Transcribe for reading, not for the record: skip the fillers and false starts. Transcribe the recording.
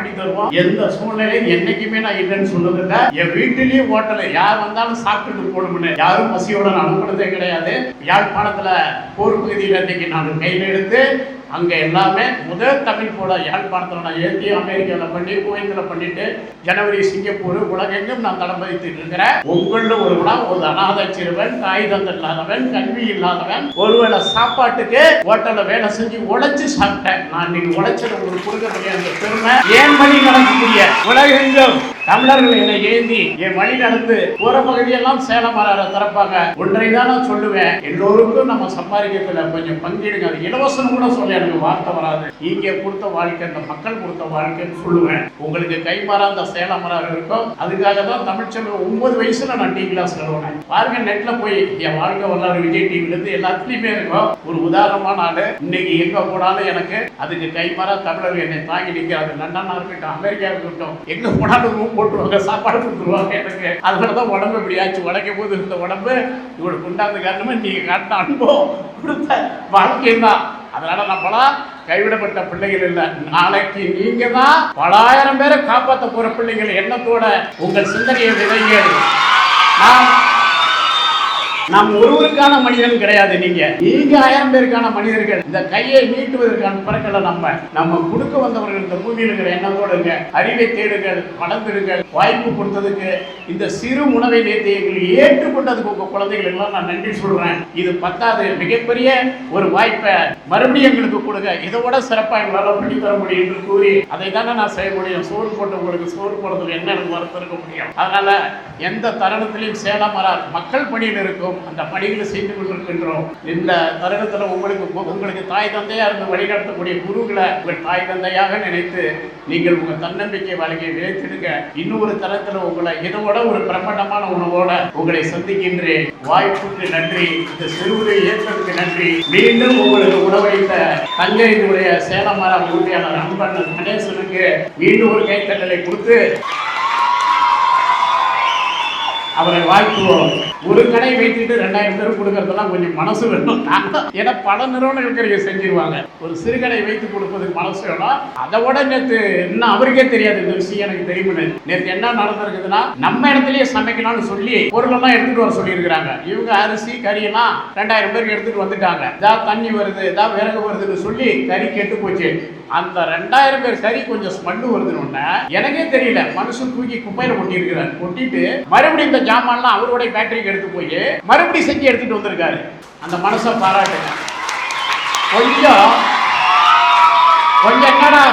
பண்ணி தருவோம். எந்த சூழ்நிலையும் என்னைக்குமே நான் இல்லைன்னு சொன்னதில்லை. என் வீட்டிலேயே ஹோட்டல் யார் வந்தாலும் சாப்பிட்டுட்டு போகணும்னு யாரும் பசியோட நான் அனுப்புனதே கிடையாது. யாழ்ப்பாணத்துல போர் பகுதியில் இன்னைக்கு நான் கையில் எடுத்து அங்கே எல்லாமே முதல் தமிழ் போட யாழ்ப்பாணத்தில் நான் ஏற்றி அமெரிக்காவில் பண்ணி குவைத்தில் பண்ணிட்டு ஜனவரி சிங்கப்பூர் உலகெங்கும் நான் தடம் பதித்துட்டு இருக்கிறேன். உங்களில் ஒரு அநாத சிறுவன், தாய் தந்தை இல்லாதவன், கல்வி இல்லாதவன், ஒருவேளை சாப்பாட்டுக்கு ஹோட்டலில் வேலை செஞ்சு உழைச்சு சாப்பிட்டேன். நான் இன்னைக்கு உழைச்சது உங்களுக்கு கொடுக்கக்கூடிய அந்த பெருமை ஏன் வழி நடக்கக்கூடிய உலகெங்கும் தமிழர்கள் என்னை ஏந்தி என் வழி நடந்து போற பகுதியெல்லாம் சேலம் திறப்பாங்க. ஒன்றை தான் நான் சொல்லுவேன், எல்லோருக்கும் நம்ம சம்பாதிக்கிறதுல கொஞ்சம் பங்கெடுங்க. அது இலவசம் கூட சொல்ல எனக்கு வார்த்தை வராது. இங்க கொடுத்த வாழ்க்கை அந்த மக்கள் கொடுத்த வாழ்க்கைன்னு சொல்லுவேன். உங்களுக்கு கைமாறா அந்த சேலம் இருக்கும். அதுக்காக தான் தமிழ்ச்செல்வன் 9 வயசுல நான் டீ கிளாஸ் கழுவினேன். பாருங்க, நெட்ல போய் என் வாழ்க்கை வரலாறு விஜய் டிவில இருந்து எல்லாத்துலயுமே இருக்கும். ஒரு உதாரணமான ஆளு. இன்னைக்கு எங்க போனாலும் எனக்கு அதுக்கு கைமாறா தமிழர்கள் என்னை தாங்கி நிற்கிறாங்க. லண்டனா இருக்கட்டும், அமெரிக்கா இருக்கட்டும், எங்க போனாலும் போட்டுருவாங்க, சாப்பாடு கொடுத்துருவாங்க எனக்கு. அதனாலதான் உடம்பு இப்படியாச்சு. உடைக்கும் போது இருந்த உடம்பு இவங்களுக்கு உண்டாந்த காரணமா நீங்க காட்டின அனுபவம் கொடுத்த வாழ்க்கை தான். அதனால நம்மளாம் கைவிடப்பட்ட பிள்ளைகள் இல்லை. நாளைக்கு நீங்க தான் பல ஆயிரம் பேரை காப்பாற்ற போற பிள்ளைகள். எண்ணத்தோட உங்கள் சிந்தனையை விதைங்கள். நாம் ஒருவருக்கான மனிதன் கிடையாது. நீங்க 1000 பேருக்கான மனிதர்கள். இந்த கையை நீட்டுவதற்கான பிறக்கல. நம்ம கொடுக்க வந்தவர்கள் இந்த பூமியில் இருக்கிற எண்ணத்தோடு இருங்க. அறிவை தேடுங்கள், வளர்ந்துடுங்கள். வாய்ப்பு கொடுத்ததுக்கு, இந்த சிறு உணவை நேர்த்தி எங்களுக்கு ஏற்றுக்கொண்டதுக்கு உங்க குழந்தைகள் எல்லாம் நான் நன்றி சொல்றேன். இது பத்தாது, மிகப்பெரிய ஒரு வாய்ப்பை மறுபடியும் எங்களுக்கு கொடுங்க. இதோட சிறப்பா எங்களால் பண்ணி தர முடியும் என்று கூறி அதை தானே நான் செய்ய முடியும். சோறு போட்டு உங்களுக்கு சோறு போடுறதுக்கு என்ன எனக்கு வருத்தம் இருக்க முடியும். அதனால எந்த தருணத்திலையும் சேலமரார் மக்கள் பணியில் இருக்கும். அந்த பணிகளை செய்து கொண்டிருக்கின்றோம். இந்த தருணத்தில் உங்களுக்கு தாய் தந்தையா இருந்து வழிநடத்தக்கூடிய குருக்களை உங்கள் தாய் தந்தையாக நினைத்து நீங்கள் உங்க தன்னம்பிக்கை வாழ்க்கையை விளைத்திடுங்க. இன்னொரு தரத்தில் உங்களை இதோட ஒரு பிரபண்டமான உணவோட உங்களை சந்திக்கின்றேன். வாய்ப்புக்கு நன்றி. இந்த சிறுவரை ஏற்பதற்கு நன்றி. மீண்டும் உங்களுக்கு உணவளித்த தஞ்சையினுடைய சேலமரா உறுதியாளர் அன்பன் கணேசனுக்கு மீண்டும் ஒரு கைத்தட்டலை கொடுத்து அவரை வாழ்த்துவோம். ஒரு கடை வைத்துட்டு 2000 பேர் கொடுக்கறதெல்லாம் கொஞ்சம் மனசு வேணும். ஏன்னா பல நிறுவனங்களுக்கு செஞ்சிருவாங்க. ஒரு சிறு கடை வைத்து கொடுப்பதுக்கு மனசு வேணும். அதை விட நேற்று இன்னும் அவருக்கே தெரியாது இந்த விஷயம் எனக்கு தெரியும்னு. நேற்று என்ன நடந்திருக்குதுன்னா, நம்ம இடத்துலயே சமைக்கணும்னு சொல்லி பொருளெல்லாம் எடுத்துட்டு வர சொல்லி இருக்கிறாங்க. இவங்க அரிசி கறியெல்லாம் 2000 பேருக்கு எடுத்துட்டு வந்துட்டாங்க. இதான் தண்ணி வருது, இதான் விறகு வருதுன்னு சொல்லி கறி கெட்டு போச்சு. அந்த 2000 பேர் கறி கொஞ்சம் ஸ்மெல்லு வருதுன்னு எனக்கே தெரியல. மனுஷன் தூக்கி குப்பையில கொட்டிருக்கிறார். கொட்டிட்டு மறுபடியும் இந்த ஜாமான்லாம் அவருடைய ஃபேக்டரிக்கு எடுத்து போய் மறுபடியும் செஞ்சு எடுத்துட்டு வந்திருக்காரு. அந்த மனுஷன் பாராட்டு. கொஞ்சம் என்னடா